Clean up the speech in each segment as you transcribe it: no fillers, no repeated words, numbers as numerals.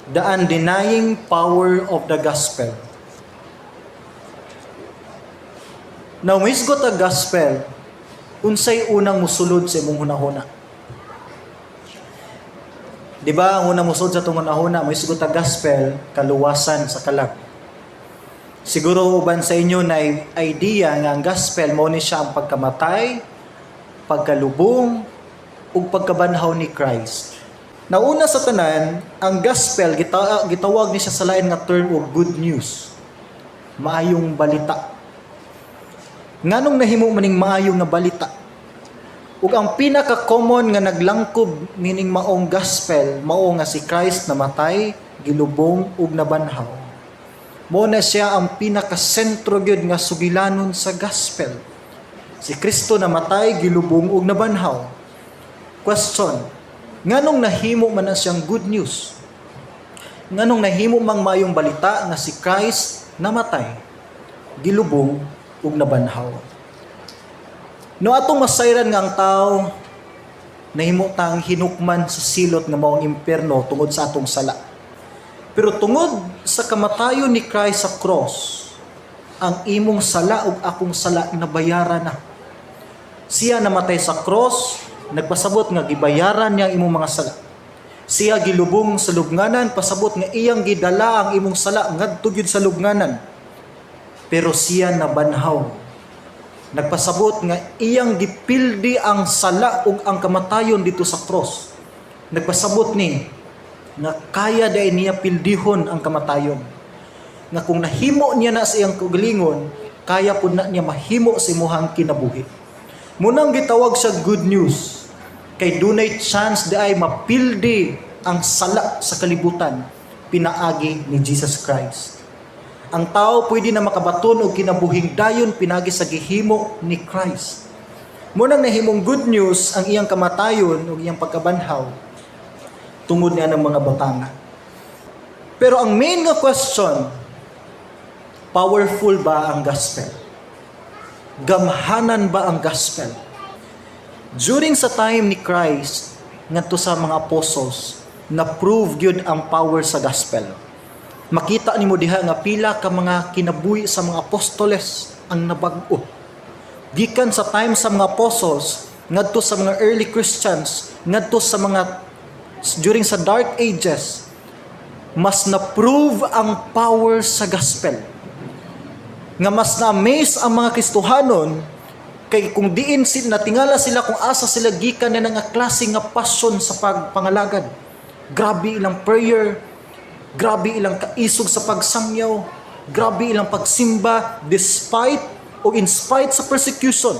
the undenying power of the gospel. Now, misgot ang gospel, unsay unang musulod sa imong hunahuna. Di ba, ang unang musulod sa itong hunahuna, misgot ang gospel, kaluwasan sa kalag. Siguro uban sa inyo na idea nga ang gospel, mo ni siya ang pagkamatay, pagkalubong, ug pagkabanhaw ni Christ. Nauna sa tanan, ang gospel, gitawag ni siya sa lain nga term of good news. Maayong balita. Nganong nahimo maning maayong nga balita? Ug ang pinaka-common nga naglangkob meaning maong gospel, mao nga si Christ namatay, gilubong ug nabanhaw. Mao na siya ang pinaka-sentro gyud nga sugilanon sa gospel. Si Kristo namatay, gilubong ug nabanhaw. Question: nganong nahimo man na siyang good news? Nganong nahimo mang mayong balita nga si Christ namatay, gilubong ug nabanhaw? No atong masayran nga ang tao nahimo tang hinukman sa silot nga maong impierno tungod sa atong sala. Pero tungod sa kamatayon ni Christ sa cross, ang imong sala ug akong sala nabayaran na. Siya namatay sa cross, nagpasabot nga gibayaran niya ang imong mga sala. Siya gilubong sa lubnganan, pasabot nga iyang gidala ang imong sala ngadto gyud sa lubnganan. Pero siya nabanhaw. Nagpasabot nga iyang gipildi ang sala ug ang kamatayon dito sa cross. Nagpasabot ni nga kaya dai niya pildihon ang kamatayon. Nga kung nahimo niya na sa iyang kaugalingon, kaya pud na niya mahimo sa imong kinabuhi. Munang gitawag sa good news, kay dunay chance di ay mapildi ang sala sa kalibutan, pinaagi ni Jesus Christ. Ang tao pwede na makabaton og kinabuhing dayon pinagi sa gihimo ni Christ. Munang nahimong good news ang iyang kamatayon ug iyang pagkabanhaw tungod niya ng mga batanga. Pero ang main nga question, powerful ba ang gospel? Gamhanan ba ang gospel? During sa time ni Christ, ngadto sa mga apostles, na-prove gyud ang power sa gospel. Makita nimo diha nga pila ka mga kinabuhi sa mga apostoles ang nabag-o. Gikan sa time sa mga apostles, ngadto sa mga early Christians, ngadto sa mga during sa dark ages, mas na-prove ang power sa gospel. Nga mas na-amaze ang mga Kristohanon kay kung diin sila natingala sila kung asa sila gikan na nga klase nga passion sa pagpangalagad. Grabe ilang prayer, grabe ilang kaisog sa pagsangyaw, grabe ilang pagsimba despite o in spite sa persecution.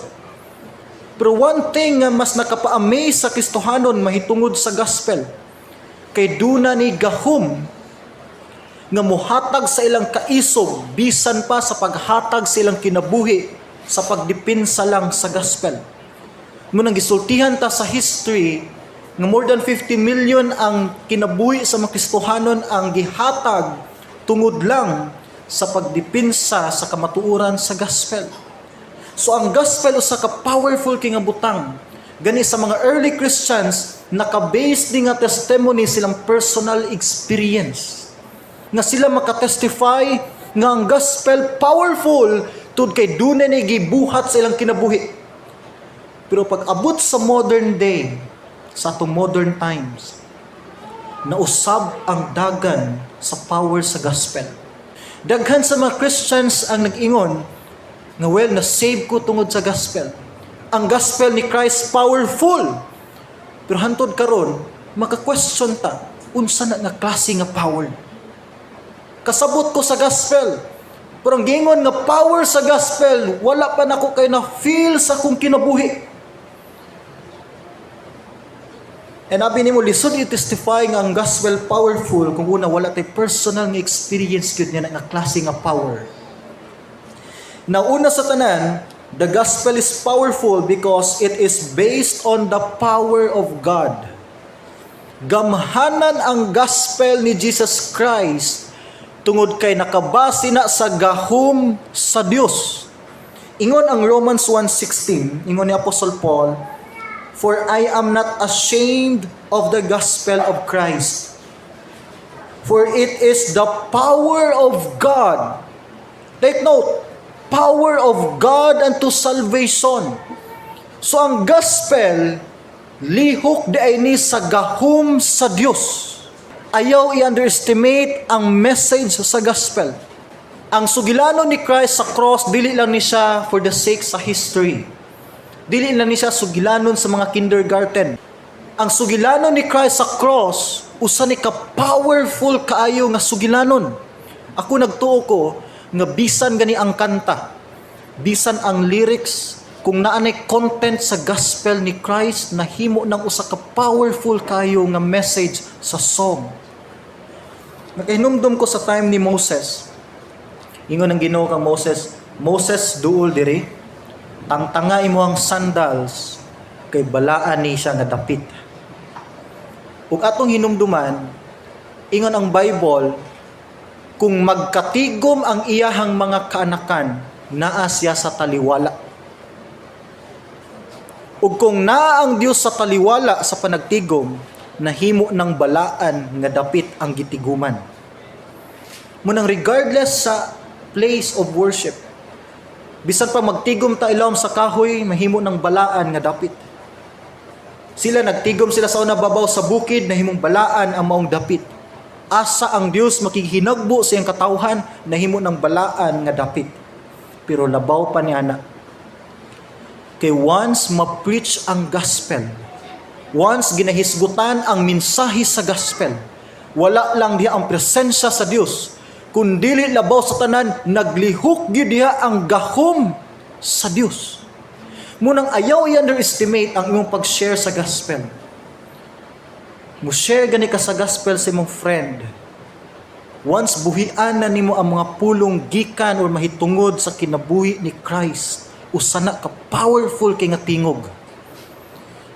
Pero one thing nga mas nakapa-amaze sa Kristohanon mahitungod sa gospel, kay duna ni gahom nga mohatag sa ilang kaisog bisan pa sa paghatag sa ilang kinabuhi sa pagdipinsa lang sa gospel. Munang gisultihan ta sa history nga more than 50 million ang kinabuhi sa mga Kristohanon ang gihatag tungod lang sa pagdipinsa sa kamatuoran sa gospel. So ang gospel usa ka powerful kay nga butang. Gani sa mga early Christians, naka-base din nga testimony silang personal experience. Nga sila makatestify nga ang gospel powerful tud kay dunay ni gibuhat sa ilang kinabuhi. Pero pag abot sa modern day, sa atong modern times, nausab ang dagan sa power sa gospel. Daghan sa mga Christians ang nag-ingon nga well, na-save ko tungod sa gospel. Ang gospel ni Christ powerful. Pero hantod karon, maka-question ta, unsa na nga klase nga power? Kasabot ko sa gospel. Pero ang gingon nga power sa gospel, wala pa nako kay na feel sa kong kinabuhi. And abi nimo lisod i-testify nga ang gospel powerful kung una wala tay personal nga experience gyud nga nga klase nga power. Nauna sa tanan, the gospel is powerful because it is based on the power of God. Gamhanan ang gospel ni Jesus Christ tungod kay nakabase na sa gahom sa Dios. Ingon ang Romans 1:16, ingon ni Apostle Paul, "For I am not ashamed of the gospel of Christ, For it is the power of God. Take note, power of God unto salvation. So ang gospel, lihok di ay ni sa gahom sa Dios. Ayaw i-underestimate ang message sa gospel. Ang sugilanon ni Christ sa cross, dili lang ni siya for the sake sa history. Dili lang ni siya sugilanon sa mga kindergarten. Ang sugilanon ni Christ sa cross, usa ni ka powerful kaayo nga sugilanon. Ako nagtuo ko nga bisan gani ang kanta, bisan ang lyrics, kung naanay content sa gospel ni Christ, nahimo ng usa ka powerful kaayo nga message sa song. Nakahinumdum ko sa time ni Moses. Ingon ang Ginoo kang Moses, Moses duol diri, tangtanga imo ang sandals kay balaan ni siya nga dapit. Ug atong hinumduman, ingon ang Bible, kung magkatigom ang iyahang mga kaanakan, naa siya sa taliwala. Ug kung naa ang Dios sa taliwala sa panagtigom, nahimo ng balaan nga dapit ang gitiguman. Munang regardless sa place of worship, bisan pa magtigom ta ilawom sa kahoy, mahimo ng balaan nga dapit. Sila nagtigom sila sa una babaw sa bukid, nahimong balaan ang maong dapit. Asa ang Dios makihinagbo sa iyang katawhan, nahimo ng balaan nga dapit. Pero labaw pa ni ana. Kay once ma-preach ang gospel, once ginahisgutan ang mensahe sa gospel, wala lang diha ang presensya sa Dios, kundi labaw sa tanan, naglihok gyud diha ang gahom sa Dios. Munang ayaw i-underestimate ang imong pag-share sa gospel. Mo-share gani ka sa gospel sa imong friend. Once buhian na nimo ang mga pulong gikan or mahitungod sa kinabuhi ni Christ, usana ka powerful kay nga tingog.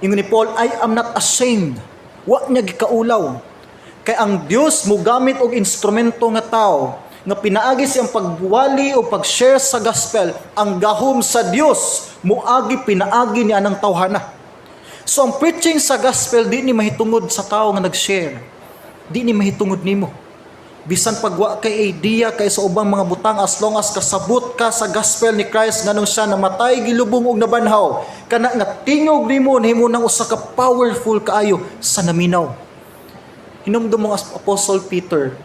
Ingon ni Paul, I am not ashamed. Wa niya gikaulaw. Kay ang Dios mo gamit og instrumento nga tao nga pinaagi siyang pagbuwali o pag-share sa gospel, ang gahom sa Dios muagi pinaagi ni anang tawhana. So ang preaching sa gospel di ni mahitungod sa tao nga nag-share. Di ni mahitungod nimo. Bisan pagwa kay idea kay sa ubang mga butang, as long as kasabot ka sa gospel ni Christ nganong siya namatay, gilubong og nabanhaw, kana nga tingog nimo nahimo nang usa ka powerful kaayo sa naminaw. Hinumdum mo Apostle Peter,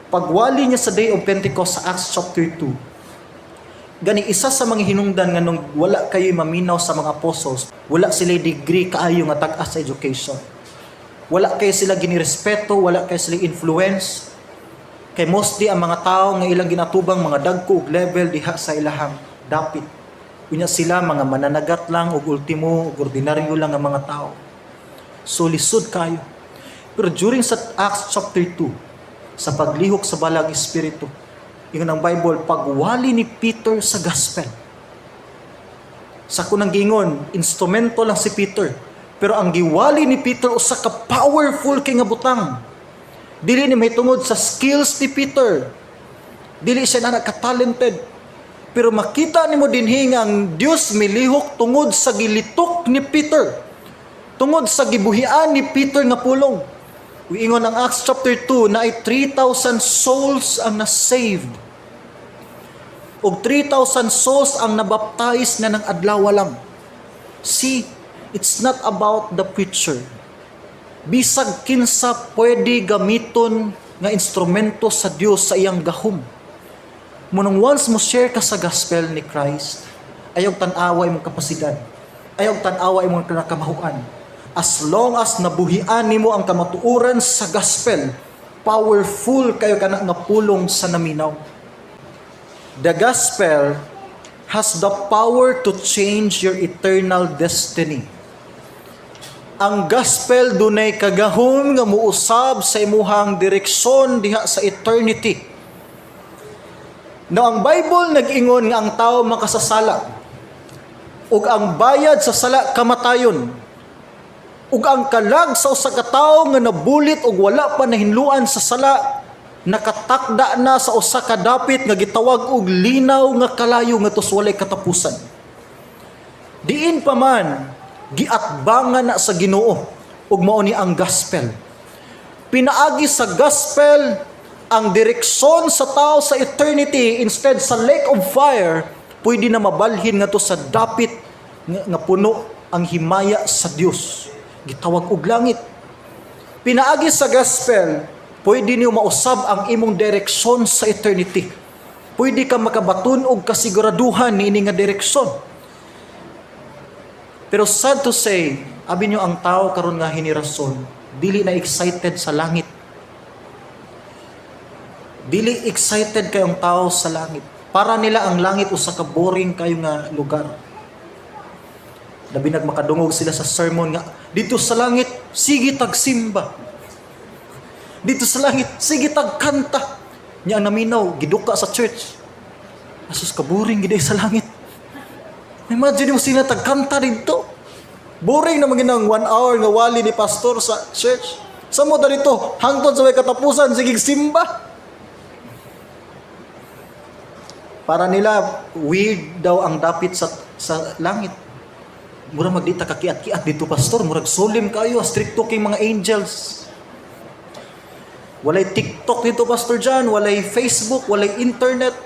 pagwali niya sa day of Pentecost sa Acts chapter 2, gani isa sa mga hinungdan nga nung wala kayo maminaw sa mga apostles, wala sila degree kaayo nga tag-as sa education, wala kayo sila ginirespeto, wala kayo sila influence, kay mostly ang mga tao nga ilang ginatubang mga dagko og level diha sa ilahang dapit. Unya sila mga mananagat lang og ultimo og ordinaryo lang nga mga tao. So lisod kayo. Pero during sa Acts chapter 2, sa paglihok sa balang espiritu, ingon ang Bible, pagwali ni Peter sa gospel. Sa kunang gingon, instrumento lang si Peter. Pero ang giwali ni Peter usa ka powerful kay nga butang. Dili ni may tungod sa skills ni Peter. Dili siya na ka-talented. Pero makita nimo dinhi nga ang Dios milihok tungod sa gilitok ni Peter. Tungod sa gibuhian ni Peter nga pulong. Ingon ang Acts chapter 2 na ay 3,000 souls ang na-saved. Og 3,000 souls ang nabaptize na ng adlaw lang. See, it's not about the preacher. Bisag kinsa pwede gamiton nga instrumento sa Dios sa iyang gahom. Munang once mo share ka sa gospel ni Christ, ayaw tan-awa imong kapasidad, ayaw tan-awa imong kinakamahuan. As long as nabuhian nimo ang kamatuoran sa gospel, powerful kayo kana nga pulong sa naminaw. The gospel has the power to change your eternal destiny. Ang gospel dunay kagahom nga muusab sa imuhang direksyon diha sa eternity. Now ang Bible nag-ingon nga ang tao makasasala, ug ang bayad sa sala kamatayon. Ug ang kalag sa usa ka tawo nga nabulit ug wala pa nahinluan sa sala, nakatakda na sa usa ka dapit nga gitawag og linaw nga kalayo nga tus walay katapusan. Diin pa man giatbangan na sa Ginoo ug mao ni ang gospel. Pinaagi sa gospel ang direksyon sa tao sa eternity instead sa lake of fire, pwede na mabalhin nga to sa dapit nga puno ang himaya sa Dios. Gitawag og langit. Pinaagi sa gospel, pwede niyo mausab ang imong direksyon sa eternity. Pwede ka makabaton og kasiguraduhan niini nga direksyon. Pero sad to say, abi niyo ang tao karon nga henerasyon, dili na excited sa langit. Dili excited kayong tao sa langit. Para nila ang langit usa ka boring kayo nga lugar. Labi nagmakadungog sila sa sermon nga, dito sa langit, sige tagsimba. Dito sa langit, sige tagkanta. Nya ang naminaw, giduka sa church. Asus ka boring gid sa langit. Imagine mo sila tagkanta dito. Boring naman ginang 1 hour nga wali ni pastor sa church. Sa mo dito, hangtod sa may katapusan, sige simba. Para nila, weird daw ang dapit sa langit. Murag magdita kakiat-kiat dito, pastor. Murag solim kayo, stricto kay mga angels. Walay TikTok dito, Pastor John. Walay Facebook, walay internet.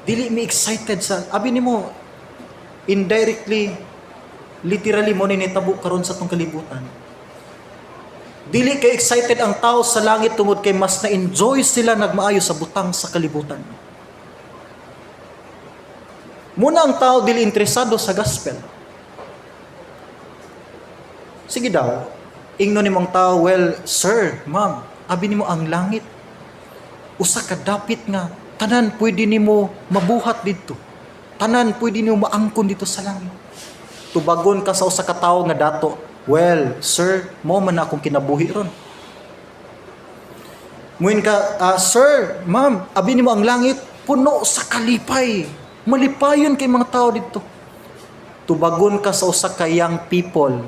Dili mi excited sa... Abi ni mo, indirectly, literally mo ninitabo karon sa tong kalibutan. Dili kay excited ang tao sa langit tungod kay mas na-enjoy sila nagmaayo sa butang sa kalibutan. Muna ang tao dili interesado sa gospel. Sige daw, ingno nimong tao, well, sir, ma'am, abi nimo ang langit. Usa ka dapit nga, tanan pwede nimo mabuhat dito. Tanan pwede nimo maangkon dito sa langit. Tubagon ka sa usa ka tawo nga dato, well, sir, mo man akong kinabuhi ron. Muin ka, sir, ma'am, abi nimo ang langit, puno sa kalipay. Malipayon kay mga tao dito. Tubagon ka sa usa ka young people,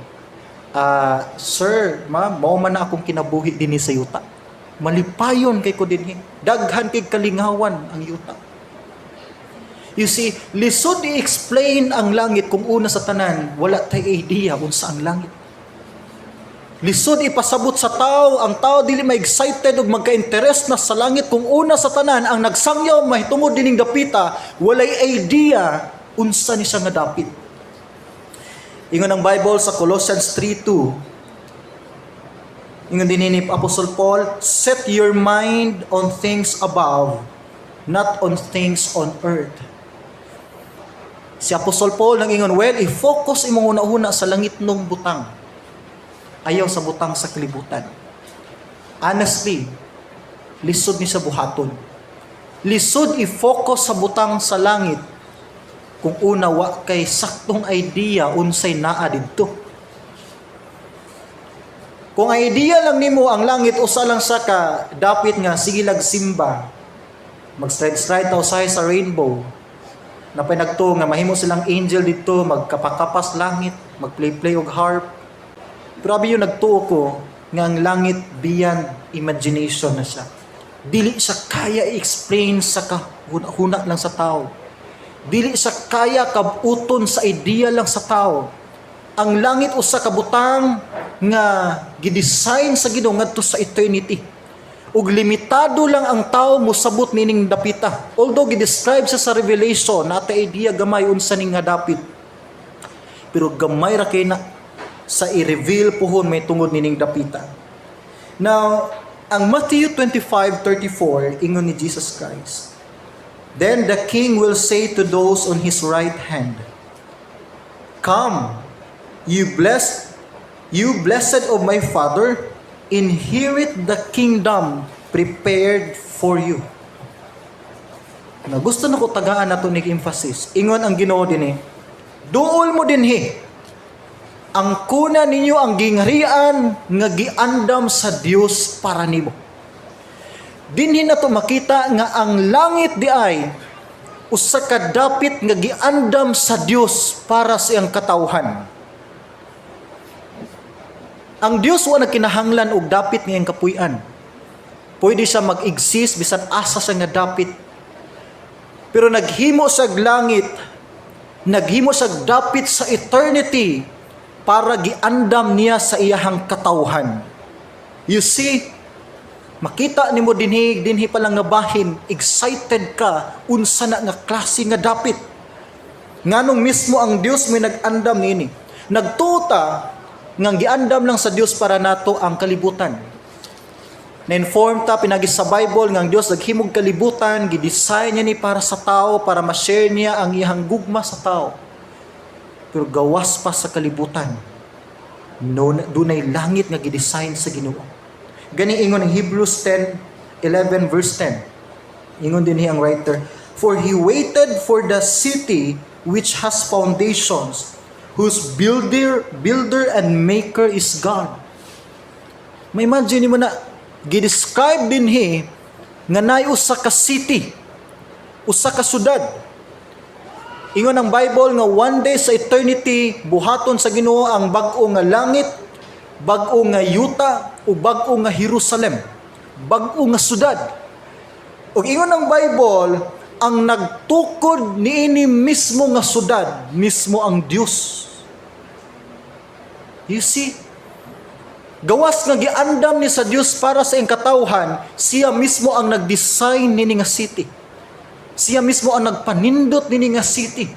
sir, ma'am, mo man akong kinabuhi dinhi sa yuta. Malipayon kay ko dinhi. Daghan kay kalingawan ang yuta. You see, lisod i-explain ang langit kung una sa tanan, wala tay idea unsa ang langit. Lisod ipasabot sa tao, ang tao dili ma-excited ug magka-interest na sa langit kung una sa tanan ang nagsangyaw mahitungod dining dapita, walay idea unsa ni siya nga dapit. Ingon ang Bible sa Colossians 3:2. Ingon din ni Apostle Paul, set your mind on things above, not on things on earth. Si Apostle Paul nang ingon, well, i-focus imong una-una sa langit nung butang. Ayaw sa butang sa kalibutan. Honestly, lisod ni sa buhaton. Lisod i-focus sa butang sa langit kung una wa kay saktong idea unsay naa didto. Kung idea lang nimo ang langit usa lang sa ka dapit nga sige lag simba. Mag-stride taw sa rainbow. Napay nagto nga mahimo silang angel dito, magkapakapas langit, magplay-play og harp. Grabe yung nagtuo ko nga ang langit beyond imagination na siya. Dili siya kaya i-explain sa kahuna lang sa tao. Dili siya kaya kabuton sa idea lang sa tao. Ang langit usa ka butang nga gidesign sa Ginoo ngadto sa eternity. Ug limitado lang ang tao mosabot nining dapita. Although gidescribe sa Revelation nata idea gamay unsa ning nga dapit. Pero gamay ra kay na sa i-reveal pohon may tungod nining dapita. Now, ang Matthew 25:34 ingon ni Jesus Christ. Then the king will say to those on his right hand, come, you blessed of my Father, inherit the kingdom prepared for you. Na gusto na ko tagaan nato ni emphasis. Ingon ang Ginoo dinhi, duol mo dinhi. Ang kuna ninyo ang gingharian nga giandam sa Dios para nimo. Dinhi na to makita nga ang langit di ay usa ka dapit nga giandam sa Dios para sa iyang katawhan. Ang Dios wa nagkinahanglan og dapit nga iyang kapuy-an. Pwede siya mag-exist bisan asa sa nga dapit. Pero naghimo sa langit, naghimo sa dapit sa eternity para giandam niya sa iyahang katawhan. You see, Makita nimo dinhi pa lang nga bahin, excited ka unsa na nga klase nga dapit. Nganong mismo ang Dios may nag-andam nini. Nagtuta nga giandam lang sa Dios para nato ang kalibutan. Na-inform ta pinagi sa Bible nga ang Dios naghimog kalibutan, gidesign niya ni para sa tao, para ma-share niya ang iyang gugma sa tao. Pero gawas pa sa kalibutan, dunay langit nga gidesign sa Ginoo. Gani ingon ng Hebrews 10:11 verse 10. Ingon din ang writer, "For he waited for the city which has foundations, whose builder and maker is God." May imagine mo na gidescribe din nga nay usa ka city, usa ka syudad. Ingon ang Bible nga one day sa eternity buhaton sa Ginoo ang bag-o nga langit, bag-o nga yuta o bag-o nga Jerusalem, bag-o nga syudad. Ug ingon ang Bible, ang nagtukod niini mismo nga syudad, mismo ang Dios. You see, gawas nga giandam ni sa Dios para sa iyang katawhan, siya mismo ang nag-design nini nga city. Siya mismo ang nagpanindot nini nga city.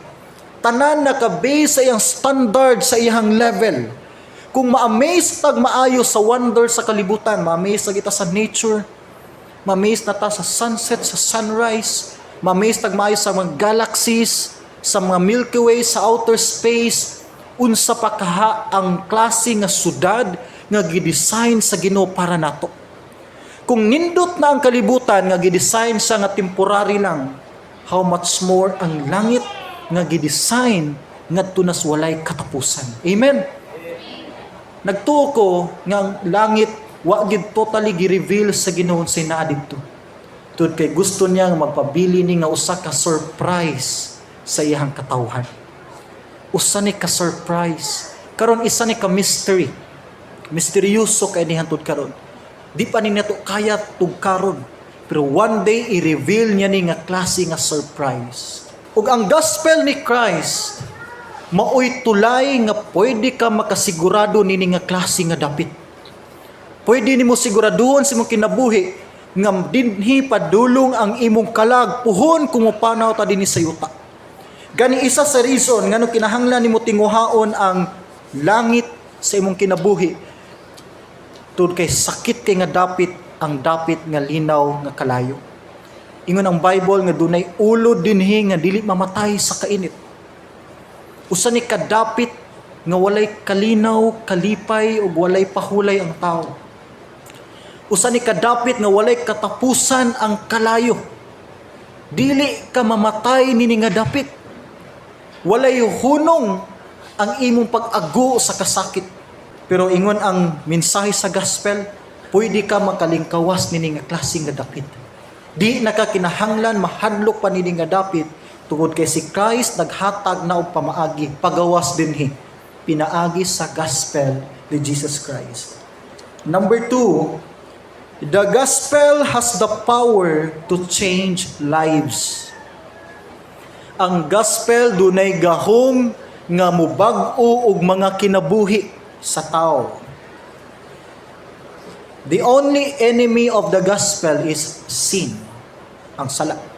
Tanan naka-base sa iyang standard, sa iyang level. Kung ma-amaze tag maayo sa wonder sa kalibutan, ma-amaze tag ita sa nature, ma-amaze na ta sa sunset, sa sunrise, ma-amaze tag maayo sa mga galaxies, sa mga Milky Way, sa outer space, unsa pa kaha ang klase nga syudad nga gidesign sa Ginoo para nato. Kung nindot na ang kalibutan nga gidesign sa nga temporary lang, how much more ang langit nga gidesign ngadto nas walay katapusan. Amen. Nagtuo ko nga ang langit wa gid totally gi-reveal sa Ginoo sa naa didto. Tud kay gusto niya nga magpabili ni nga usa ka surprise sa iyang katawhan. Usa ni ka surprise. Karon isa ni ka mystery. Misteryoso kay ni hantud karon. Di pa ni nato kaya tugkaron. Pero one day i-reveal niya ni nga klase nga surprise. Ug ang gospel ni Christ maoy tulay nga pwede ka makasigurado nini nga klase nga dapit. Pwede nimo siguraduhon sa imong kinabuhi nga dinhi padulong ang imong kalag puhon kung mopanaw ta dinhi sa yuta. Gani isa sa reason ngano kinahanglan nimo tinguhaon ang langit sa imong kinabuhi. Tud kay sakit kay nga dapit, ang dapit nga linaw nga kalayo. Ingon ang Bible nga dunay ulo dinhi nga dili mamatay sa kainit. Usa ni kadapit nga walay kalinaw, kalipay ug walay pahulay ang tao. Usa ni kadapit nga walay katapusan ang kalayo. Dili ka mamatay nini nga dapit. Walay hunong ang imong pag-ago sa kasakit. Pero ingon ang mensahe sa gospel, pwede ka makalingkawas nini nga klase nga dapit. Di nakakinahanglan mahadlok pa nini nga dapit tungod kay si Christ naghatag na og pamaagi, pagawas dinhi, pinaagi sa gospel ni Jesus Christ. Number 2, the gospel has the power to change lives. Ang gospel dunay gahom nga mubag-o og mga kinabuhi sa tao. The only enemy of the gospel is sin, ang sala.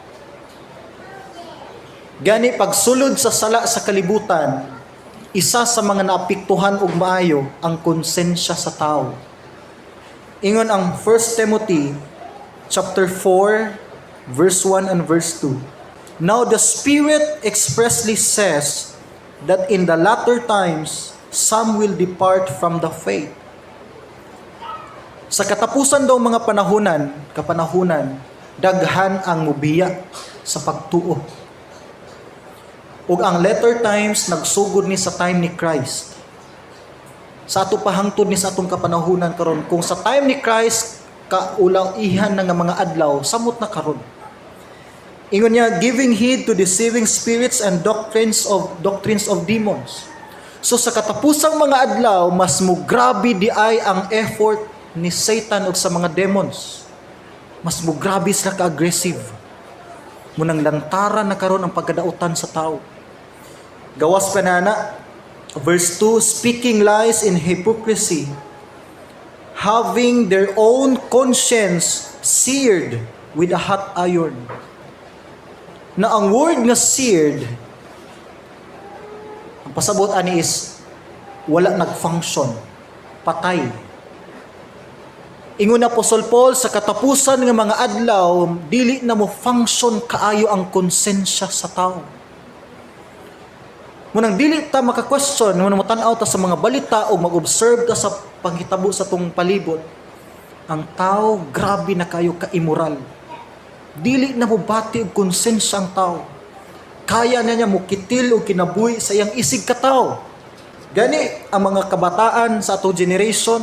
Gani pagsulod sa sala sa kalibutan, isa sa mga naapektuhan og maayo ang konsensya sa tao. Ingon ang 1 Timothy chapter 4 verse 1 and verse 2. Now the Spirit expressly says that in the latter times some will depart from the faith. Sa katapusan daw mga kapanahunan, daghan ang mubiya sa pagtuo. Ug ang latter times nagsugod ni sa time ni Christ. Sa ato pahangtod ni sa atong kapanahunan karon, kung sa time ni Christ kaulaw ihan nga mga adlaw, samot na karon. Ingon niya, giving heed to deceiving spirits and doctrines of demons. So sa katapusang mga adlaw, mas mugrabe di ay ang effort ni Satan o sa mga demons. Mas mugrabe sila ka-aggressive. Munang lantaran na karon ang pagkadautan sa tao. Gawas pa na, verse 2, speaking lies in hypocrisy, having their own conscience seared with a hot iron. Na ang word nga seared, ang pasabot ani is wala nag-function, patay. Ingon na Apostol Paul, sa katapusan ng mga adlaw, dili na mo function kaayo ang konsensya sa tao. Munang dili ta maka-question, munang mo tan-aw ta sa mga balita o mag-observe ta sa panghitabo sa tong palibot, ang tao grabe na kayo ka-immoral. Dili na mo bati og konsensya ang tao. Kaya na niya mo kitil o kinabuhi sa iyang isig ka tao. Gani ang mga kabataan sa ato generation,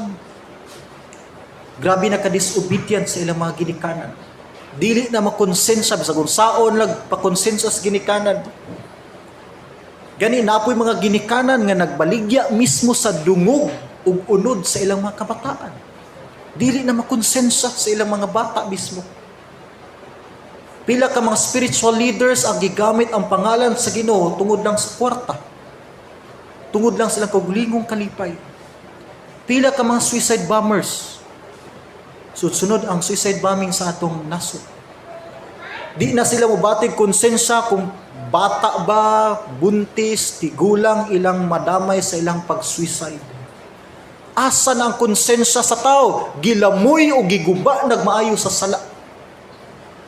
grabe na ka-disobedient sa ilang mga ginikanan. Dili na makonsensya, bisag unsaon lag pakonsensya sa ginikanan. Gani napoy mga ginikanan nga nagbaligya mismo sa dungog ug unod sa ilang mga kabataan. Dili na makonsensya sa ilang mga bata mismo. Pila ka mga spiritual leaders ang gigamit ang pangalan sa Ginoo tungod lang sa kwarta. Tungod lang silang kagulingong kalipay. Pila ka mga suicide bombers. Sunod ang suicide bombing sa atong nasod. Di na sila mubatig konsensya kung bata ba, buntis, tigulang ilang madamay sa ilang pag-suicide. Asa na ang konsensya sa tao? Gilamoy o giguba nagmaayo sa sala.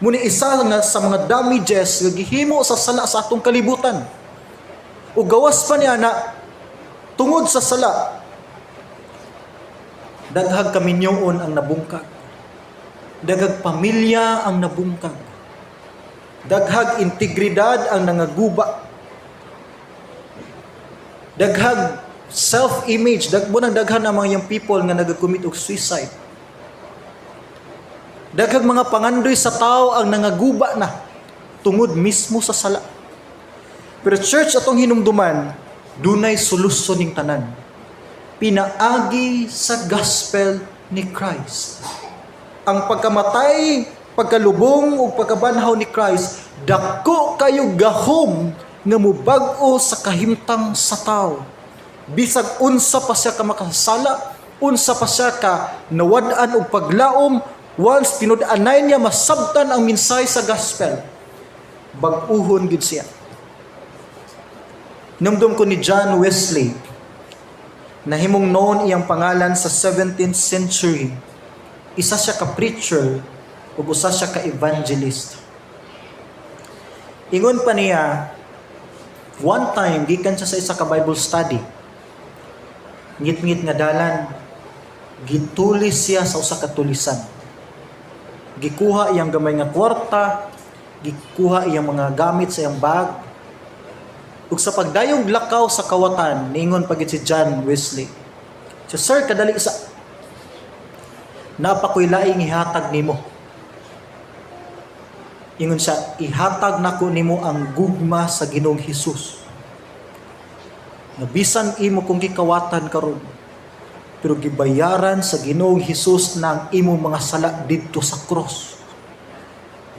Muna isa nga sa mga damages nga gihimo sa sala sa atong kalibutan. O gawas pa niya na tungod sa sala, daghag kaminyoon ang nabungkag. Daghag pamilya ang nabungkag. Daghag integridad ang nangaguba. Daghag self-image, daghang daghan ang mga young people nga nagacommit og suicide. Daghang mga pangandoy sa tao ang nangaguba na tungod mismo sa sala. Pero church atong hinumduman, dunay solusyon ning tanan. Pinaagi sa gospel ni Christ. Ang pagkamatay, pagkalubong o pagkabanhaw ni Christ, dako kayo gahom nga mubag-o sa kahimtang sa tao. Bisag unsa pa siya ka makasala, unsa pa siya ka nawad-an og paglaom, once tinud-anay niya masabtan ang minsay sa gospel, bag-uhon gid siya. Numdum ko ni John Wesley, nahimong known iyang pangalan sa 17th century. Isa siya ka preacher ug usa siya ka evangelist. Ingon pa niya, one time gikan siya sa isa ka Bible study. Ngit-ngit nga dalan, gitulis siya sa usa ka tulisan. Gikuha iyang gamay nga kwarta, gikuha iyang mga gamit sa iyang bag. Ug sa pagdayong lakaw sa kawatan, niingon pagit si John Wesley, so, "Sir, kadali isa, napakoy laing ihatag nimo." Ingon siya, "Ihatag nako nimo ang gugma sa Ginoong Hesus. Na bisan imo kung gikawatan karon, pero gibayaran sa Ginoong Hesus na ang imong mga sala didto sa cross.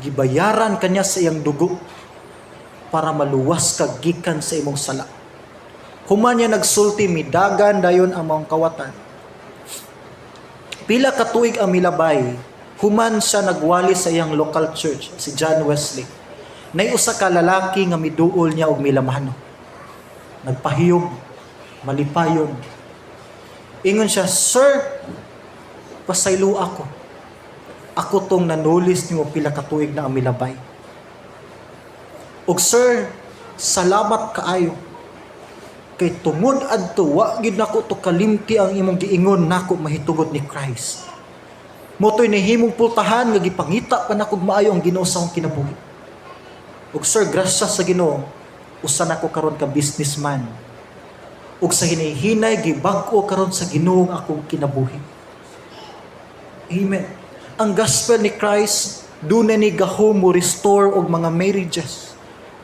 Gibayaran kanya sa iyang dugo para maluwas ka gikan sa imong sala." Human niya nagsulti, midagan dayon ang mga kawatan. Pila ka tuig ang milabay, human siya nagwali sa iyang local church, si John Wesley. Nay usa ka lalaki nga miduol niya og milamano. Nagpahiyog, malipayon. Ingon siya, "Sir, pasaylo ako. Ako tong nanulis nimo pila ka tuig na ang milabay. Og sir, salamat kaayo. Kay tungod adto wa gid nako to kalimti ang imong giingon nako mahitugot ni Christ. Motoy nahimong pultahan nga gipangita pa nako maayo ang Ginoo sa akong kinabuhi. Og sir, grasya sa Ginoo, usa nako karon ka businessman. Ug sa hinay-hinay gibag-o karon sa Ginoo ang akong kinabuhi." Amen. Ang gospel ni Christ dunay ni gahom mo restore og mga marriages,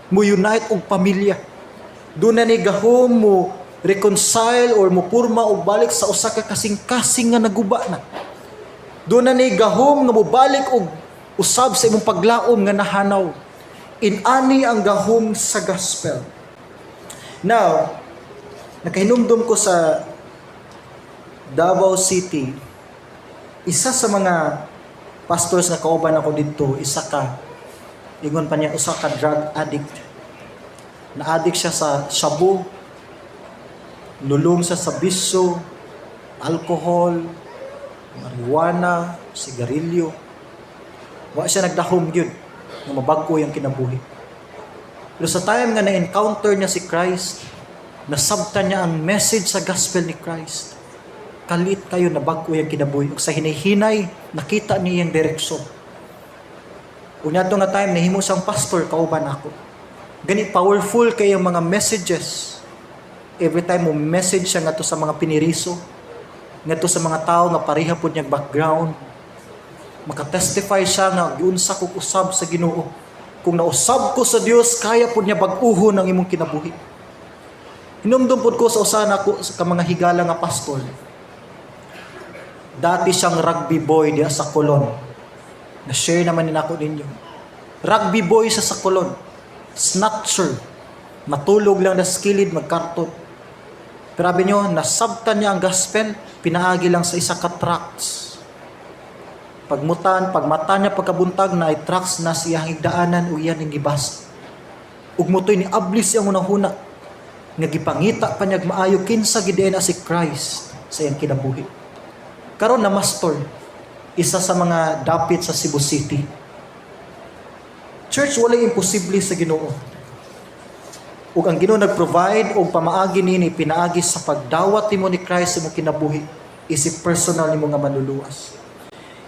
mo unite og pamilya. Dunay ni gahom mo reconcile or mo purma og balik sa usa ka kasing-kasing nga naguba na. Dunay ni gahom nga mobalik og usab sa imong paglaom nga nahanaw. Inani ang gahom sa gospel. Now, nakahinumdum ko sa Davao City, Isa sa mga pastors na kauban ako dito, ingon pa niya, usa ka drug addict. Na-addict siya sa shabu, lulong siya sa bisyo, alcohol, marijuana, sigarilyo. Wa siya nagdahom yun, na mabagko yung kinabuhi. Pero sa time nga na-encounter niya si Christ, nasabtan niya ang message sa gospel ni Christ. Kalit kayo na bagko yung kinabuhi. Sa hinihinay, nakita niya yung direksyon. Unya to nga time, nahimo siyang pastor, kauban ako. Gani powerful kayo mga messages. Every time mo message siya nga to sa mga piniriso, nga to sa mga tao nga pareha po niyang background, makatestify siya nga giunsa ko usab sa Ginoo. Kung nausab ko sa Dios, kaya po niya bag-uhon ang imong kinabuhi. Hinumdum po ko sa usa ko sa mga higala nga pastor. Dati siyang rugby boy diya sa Colon. Na-share naman nako ninyo. Rugby boy sa Colon. Snatcher. Matulog lang na skilled magkarton. Pero sabi nyo, nasabtan niya ang gospel, pinaagi lang sa isa ka tracks. Pagmata niya pagkabuntag na ay tracks na siyang higdaanan o iyan yung gibasa. Ug motoy ni ablis ang unang-huna. Nga gipangita pa niya maayo kinsa gid na si Christ sa iyang kinabuhi. Karon na master, isa sa mga dapit sa Cebu City. Church, wala imposible sa Ginoo. Ug ang Ginoo nag-provide og pamaagi nini pinaagi sa pagdawat nimo ni Christ sa imong kinabuhi, isip personal nimo nga manluluwas.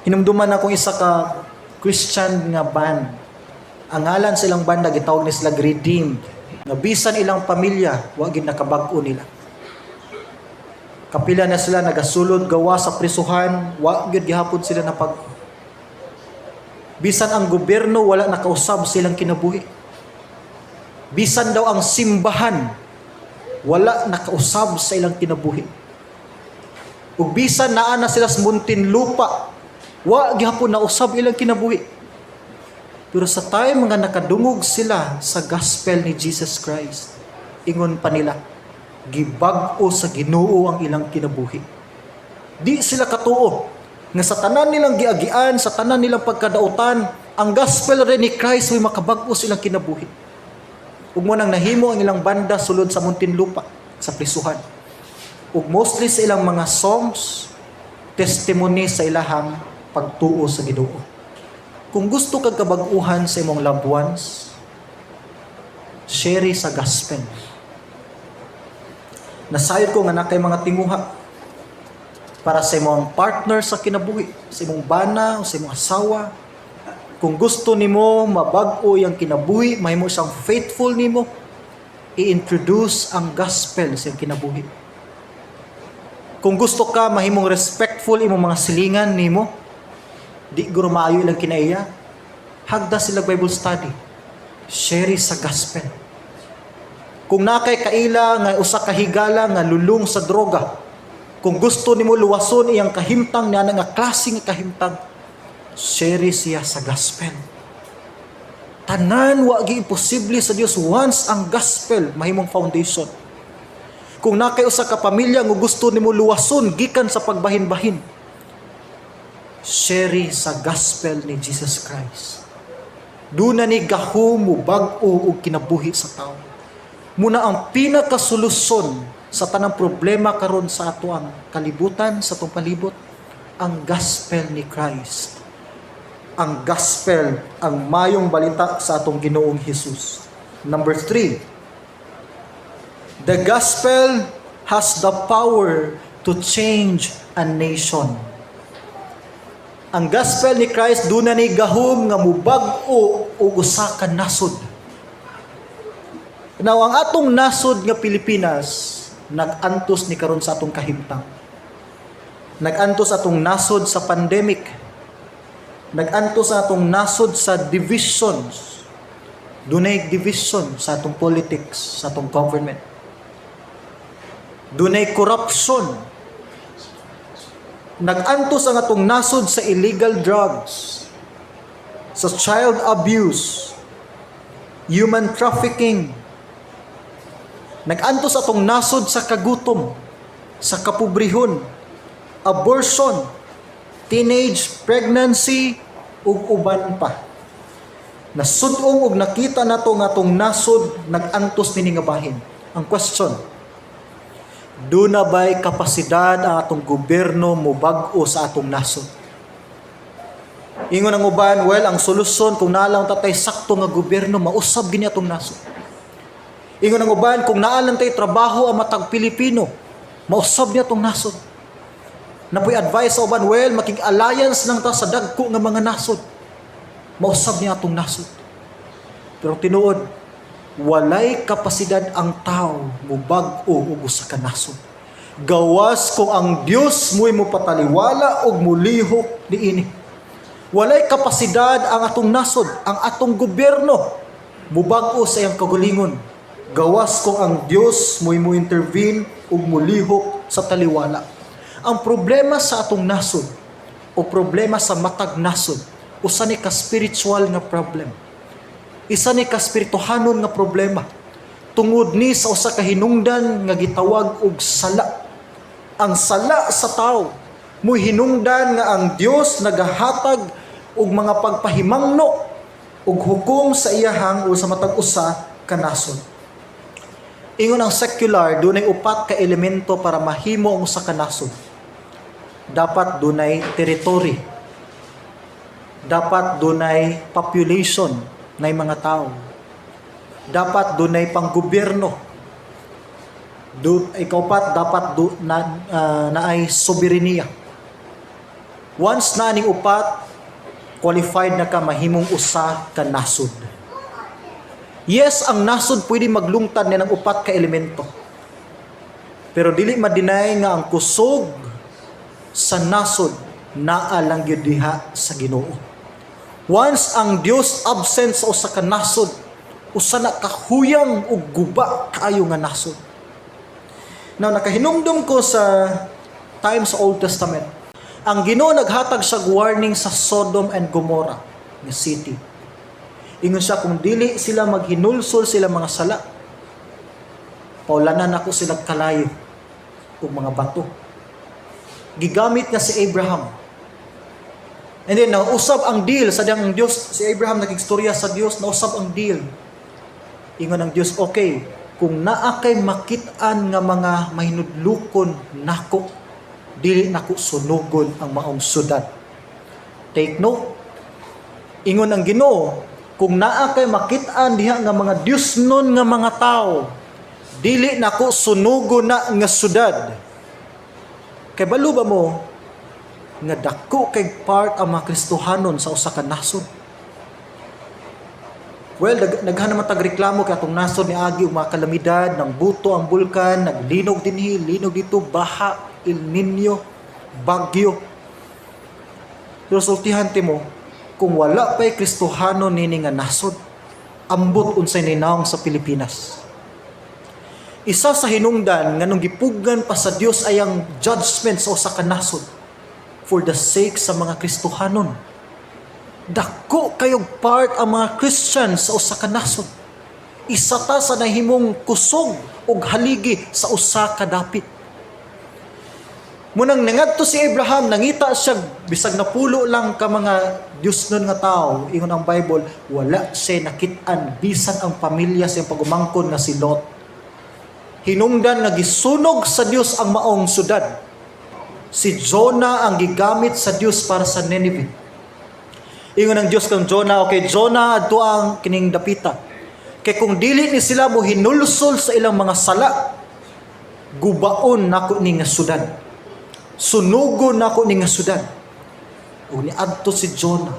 Hinumduman akong isa ka Christian nga band. Ang ngalan sa ilang banda gitawag ni sila Redeemed. Nga bisan ilang pamilya, wa gid nakabag-o nila. Kapila na sila nagasulod gawa sa prisuhan, wa gid gihapon sila napag. Bisan ang gobyerno wala nakausab silang kinabuhi. Bisan daw ang simbahan wala nakausab sa ilang kinabuhi. Ug bisan naa na sila sa Muntinlupa, wa gihapon nausab ilang kinabuhi. Pero sa time nga nakadungog sila sa gospel ni Jesus Christ, ingon pa nila, gibag-o sa Ginoo ang ilang kinabuhi. Di sila katuo nga sa tanan nilang giagian, sa tanan nilang pagkadautan, ang gospel rin ni Christ may makabag-o silang kinabuhi. Ug mo nang nahimo ang ilang banda sulod sa Muntinlupa, sa prisuhan. Ug mostly sa ilang mga songs, testimony sa ilahang pagtuo sa Ginoo. Kung gusto kag kabag-uhan sa imong loved ones, share sa gospel. Nasayod ko nga na kay mga tinguha para sa imong partner sa kinabuhi, sa imong bana o sa imong asawa. Kung gusto nimo mabag-o yang kinabuhi, mahimo siyang faithful nimo, i-introduce ang gospel sa iyong kinabuhi. Kung gusto ka mahimong respectful imong mga silingan nimo, di guro maayo ilang kinaiya, hagda sila Bible study, share sa gospel. Kung nakay kaila nga usa ka higala nga lulong sa droga, kung gusto nimo luwason iyang kahimtang niya nga klase nga kahimtang, share siya sa gospel. Tanan wa gi imposible sa Dios once ang gospel mahimong foundation. Kung nakay usa ka pamilya nga gusto nimo luwason gikan sa pagbahin-bahin, share sa gospel ni Jesus Christ. Doon na ni gahom mo bag-o og kinabuhi sa tao. Muna ang pinakasolusyon sa tanang problema karon sa ato ang kalibutan, sa atong palibot, ang gospel ni Christ. Ang gospel, ang mayong balita sa atong Ginoong Hesus. Number 3, the gospel has the power to change a nation. Ang gospel ni Christ doon na ni gahom nga mubag-o o usa ka nasod. Now, ang atong nasod nga Pilipinas, nag-antos ni karon sa atong kahimtang. Nag-antos atong nasod sa pandemic. Nag-antos sa atong nasod sa divisions. Dunay division sa atong politics, sa atong government. Dunay corruption. Nag-antos ang atong nasod sa illegal drugs, sa child abuse, human trafficking. Nag-antos atong nasod sa kagutom, sa kapobrehon, abortion, teenage, pregnancy, ug uban pa. Nasudong ug nakita nato nga atong nasod nag-antos nini nga bahin. Ang question, do na ba'y kapasidad ang atong gobyerno mo bag-o sa atong nasod? Ingon ang uban, well, ang solusyon kung naalang tatay sakto nga gobyerno, mausab gini atong nasod. Ingon ang uban, kung naalang tay trabaho ang matag Pilipino, mausab niya atong nasod. Napoy advice sa uban, well, makig-alliance lang ta sa dagko nga mga nasod. Mausab niya atong nasod. Pero tinuod, walay kapasidad ang tao mo bag-o ug usa ka nasod. Gawas kung ang Dios mo'y mo pataliwala ug mulihok niini. Walay kapasidad ang atong nasod, ang atong gobyerno mo bag-o sa iyang kagalingon. Gawas kung ang Dios mo'y mo intervene ug mulihok sa taliwala. Ang problema sa atong nasod o problema sa matag nasod, usa ni ka spiritual nga problem. Isa ni ka spirituhanon nga problema. Tungod ni sa usa ka hinungdan nga gitawag og sala. Ang sala sa tao mo'y hinungdan nga ang Dios nagahatag og mga pagpahimangno ug hukom sa iyahang o sa matag usa ka nasod. Ingon ang secular, dunay upat ka elemento para mahimo ang usa ka nasod. Dapat dunay territory. Dapat dunay population na mga tao. Dapat dunay panggobyerno. Ikaupat, dapat naay soberenya. Once na aning upat, qualified na ka mahimong usa ka nasod. Yes, ang nasod pwede maglungtad niya ng upat ka elemento. Pero dili ma-deny nga ang kusog sa nasod naa lang gyud diha sa Ginoo. Once ang Dios absent sa usa ka nasod, usa na kahuyang ug guba kaayo nga nasod. Now nakahinumdum ko sa time sa Old Testament, ang Ginoo naghatag sa warning sa Sodom and Gomorrah nga city. Ingon siya, kung dili sila maghinulsol sila mga sala, paulanan ako sila kalayo ug mga bato. Gigamit na si Abraham. And then, nausab ang deal sa diyang Diyos. Si Abraham nagigstorya sa Diyos, nausab ang deal. Ingon ng Diyos, okay, kung naa kay makit-an nga mga mahinudlukon nako, dili nako sunugon ang maong syudad. Take note. Ingon ang Ginoo, kung naa kay makit-an diha nga mga Diosnon nga mga tao, dili nako sunugon na nga syudad. Kay balo ba mo nga dako kay part ang mga Kristohanon sa usa ka nasod? Well, daghan naman tagreklamo kay atong nasod ni agi og mga kalamidad, ng buto ang bulkan, naglinog dinhi, linog dito, baha, El Nino, bagyo. Pero sultihan mo, kung wala pa'y Kristohanon nini nga nasod, ambot unsay ninawong sa Pilipinas. Isa sa hinungdan nga nung gipugan pa sa Dios ay ang judgment sa usa ka nasod for the sake sa mga Kristohanon. Dako kayog part ang mga Christians sa usa ka nasod. Isa ta sa nahimong kusog ug haligi sa usa ka dapit. Munang nangadto si Abraham, nangita siya bisag napulo lang ka mga Diosnon nga tao. Ingon ang Bible, wala siya nakit-an bisan ang pamilya sa pagumangkon nga si Lot. Hinungdan nga gisunog sa Dios ang maong syudad. Si Jonah ang gigamit sa Dios para sa Nineveh. Ingon ang Dios kang Jonah, okay, Jonah adto ang kining dapita. Kay kung dili ni sila mo hinulsol sa ilang mga sala, gubaon nako ni nga syudad. Sunugon nako ni nga syudad. Ug niadto si Jonah.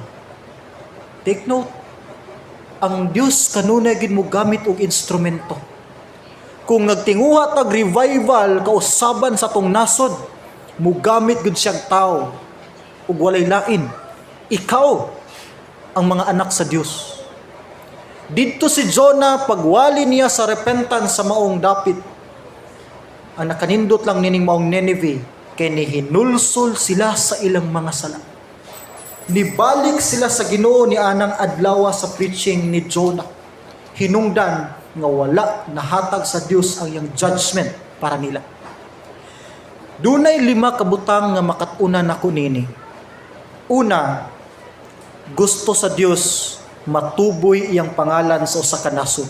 Take note, ang Dios kanunay gid mo gamit og instrumento. Kung nagtinguha tag revival kausaban sa tong nasod, mugamit gud siyang tao ug walay lain. Ikaw ang mga anak sa Dios. Didto si Jonah pagwali niya sa repentance sa maong dapit. Ang nakanindot lang nining maong Nineveh kay nihinulsol sila sa ilang mga sala. Nibalik sila sa Ginoo ni anang adlaw sa preaching ni Jonah. Hinungdan nga wala nahatag sa Dios ang iyang judgment para nila. Dunay 5 kabutang nga makatuna nako nini. Una, gusto sa Dios matuboy iyang pangalan sa usa ka nasod.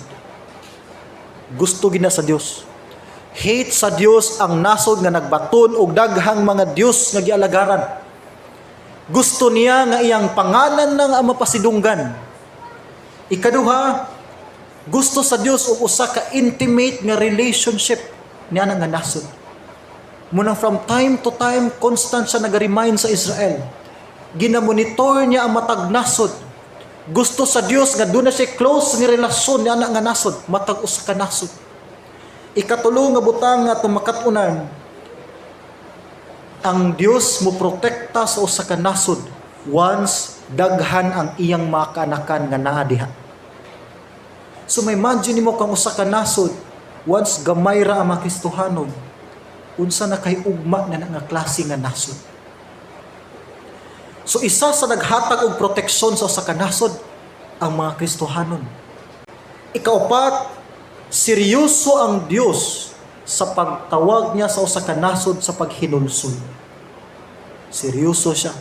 Gusto gina sa Dios. Hate sa Dios ang nasod nga nagbaton og daghang mga Dios nga gialagaran. Gusto niya nga iyang pangalan nang ang mapasidunggan. Ikaduha, gusto sa Dios og usa ka intimate nga relationship niya nga nasod. Munang from time to time constant siya nag-remind sa Israel. Ginamonitor niya ang matag nasod. Gusto sa Dios nga doon na siya close nga relasyon niya nga nasod, matag usa ka nasod. Ikatulo nga butang nga tumakatunan, ang Dios mo protekta sa usa ka nasod once daghan ang iyang mga kaanakan nga naa diha. So may imagine nimo kang usa ka nasod once gamay ra ang mga Kristohanon, unsa na kay ugma na nga klase nga nasod. So isa sa naghatag og proteksyon sa usa ka nasod ang mga Kristohanon. Ikaapat, seryoso ang Dios sa pagtawag niya sa usa ka nasod sa paghinulsol. Seryoso siya.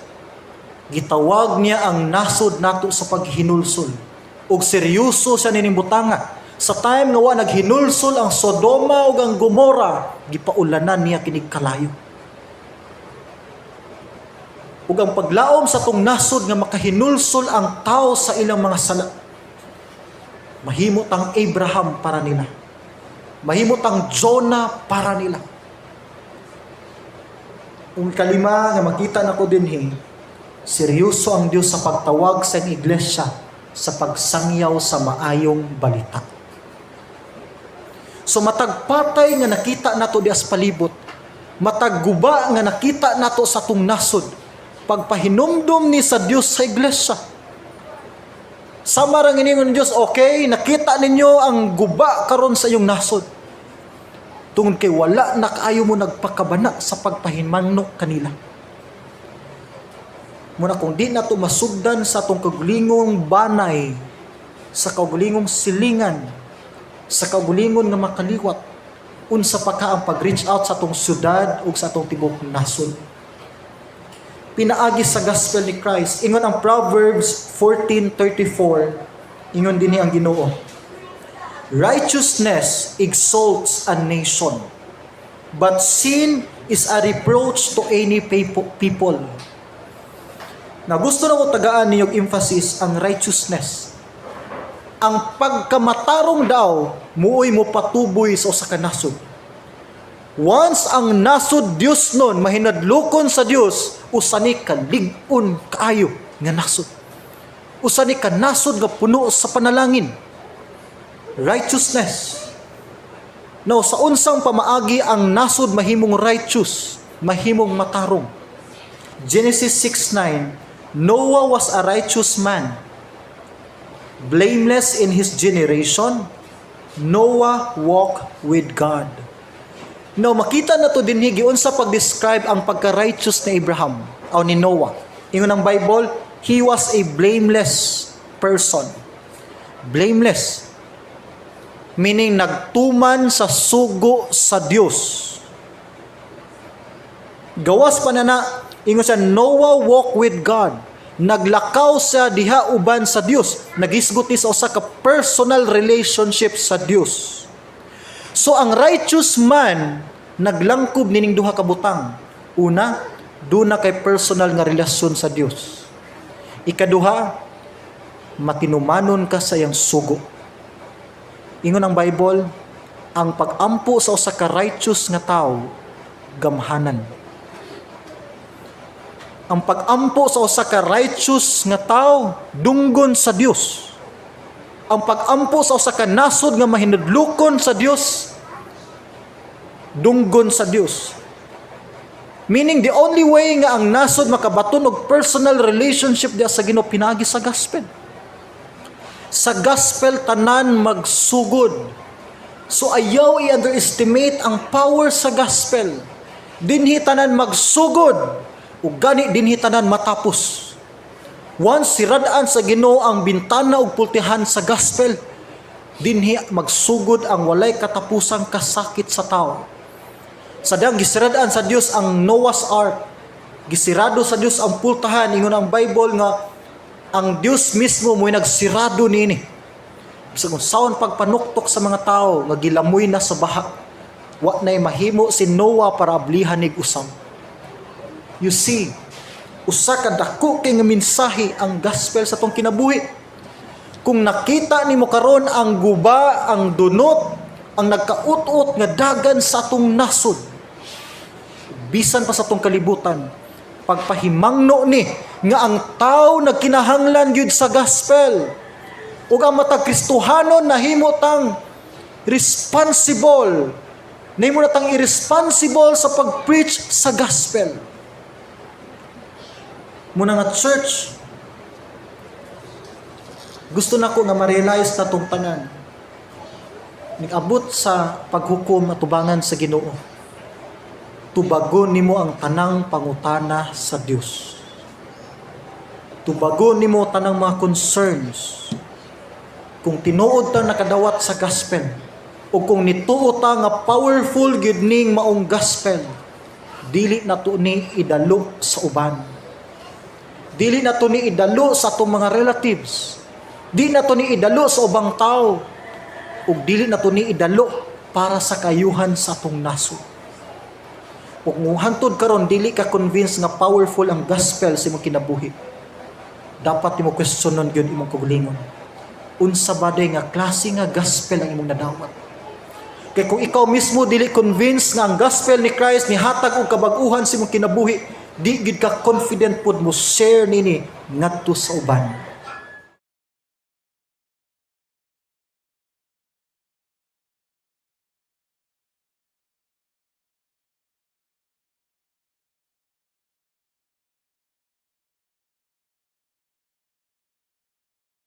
Gitawag niya ang nasod nato sa paghinulsol. Ug seryoso siya ninimbutanga. Sa time nga wa naghinulsol ang Sodoma ug ang Gomora, gipaulanan niya kining kalayo. Ug ang paglaom sa tong nasod nga makahinulsol ang tao sa ilang mga sala, mahimot ang Abraham para nila. Mahimot ang Jonah para nila. Ang kalima nga makita na ko dinhi, seryoso ang Dios sa pagtawag sa iglesia sa pagsangyaw sa maayong balita. So matagpatay nga nakita nato dias palibot, matagguba nga nakita nato sa tung nasod, pagpahinumdum ni sa Dios sa iglesia. Sama ra giningon Dios, okay, nakita ninyo ang guba karon sa iyong nasod. Tungod kay wala na kaayo mo nagpakabana sa pagpahinmanok kanila. Muna kung di na to masugdan sa atong kagulingong banay, sa kagulingong silingan, sa kagulingon nga makaliwat, unsa pa ka ang pag-reach out sa atong syudad o sa atong tibok nasod. Pinaagi sa gospel ni Christ. Ingon ang Proverbs 14:34. Ingon din ang Ginoo. Righteousness exalts a nation, but sin is a reproach to any people. Na gusto na ko tagaan ninyong emphasis ang righteousness. Ang pagkamatarong daw, muoy mo patuboy sa usa ka nasod. Once ang nasod Dios nun, mahinadlokon sa Dios, usani ka lig-on kaayo nga nasod. Usani ka nasod nga puno sa panalangin. Righteousness. Now, sa unsang pamaagi ang nasod mahimong righteous, mahimong matarong. Genesis 6:9, Noah was a righteous man, blameless in his generation. Noah walked with God. Now, makita na to din higion sa pag-describe ang pagka-righteous ni Abraham o ni Noah. Ingon ang Bible, he was a blameless person. Blameless. Meaning, nagtuman sa sugo sa Diyos. Gawas pa na ingon siya, Noah walked with God. Naglakaw sa diha uban sa Dios. Nagisgot ni sa usa ka personal relationship sa Dios. So ang righteous man naglangkob nining duha ka butang. Una, duna kay personal nga relasyon sa Dios. Ikaduha, matinumanon ka sa iyang sugo. Ingon ang Bible, ang pag-ampo sa usa ka righteous nga tawo gamhanan. Ang pag-ampo sa usa ka righteous nga tawo dunggon sa Dios. Ang pag-ampo sa usa ka nasod nga mahinudlokon sa Dios, dunggon sa Dios. Meaning, the only way nga ang nasod makabaton og personal relationship diya sa Ginoo pinaagi sa gospel. Sa gospel, tanan magsugod. So, ayaw i-underestimate ang power sa gospel. Dinhi tanan magsugod, ug gani dinhi tanan matapos. Once siradaan sa Ginoo ang bintana ug pultihan sa gospel, dinhi magsugod ang walay katapusang kasakit sa tao. Sadang gisiradaan sa Dios ang Noah's Ark, Gisirado sa Dios ang pultahan, ingon ang Bible nga ang Dios mismo mo'y nagsirado nini. Bisag unsaon pagpanuktok sa mga tao nga gilamoy na sa baha. Wa nay mahimo si Noah para ablihan nig usam. You see, usa ka dako kay nga mensahe ang gospel sa tong kinabuhi. Kung nakita nimo karon ang guba, ang dunot, ang nagkaut-ut nga dagan sa atong nasod, bisan pa sa atong kalibutan, pagpahimangno ni nga ang tao nagkinahanglan gyud sa gospel. Ug ang matag Kristohanon nahimo tang responsible. Nahimo na tang irresponsible sa pag-preach sa gospel. Muna nga church, gusto na ko nga ma-realize na itong tanan. Nag-abot sa paghukom at tubangan sa Ginoo. Tubagon nimo ang tanang pangutana sa Dios. Tubagon nimo tanang mga concerns. Kung tinuod ta nakadawat sa gospel, o kung nituo ta nga powerful gyud ning maong gospel, dili na to ni idalo sa uban. Dili na to ni idalo sa atong mga relatives. Di na to ni idalo sa ubang tao. Ug dili na to ni idalo para sa kayuhan sa atong nasod. Ug hantod karon dili ka convinced nga powerful ang gospel sa imong kinabuhi. Dapat imo questionon gyud imong kaugalingon. Unsa baday nga klase nga gospel ang imong nadawat? Kay kung ikaw mismo dili convinced nga ang gospel ni Christ ni hatag og kabag-uhan sa imong kinabuhi, di gid ka confident pud mo share nini ngadto sa uban.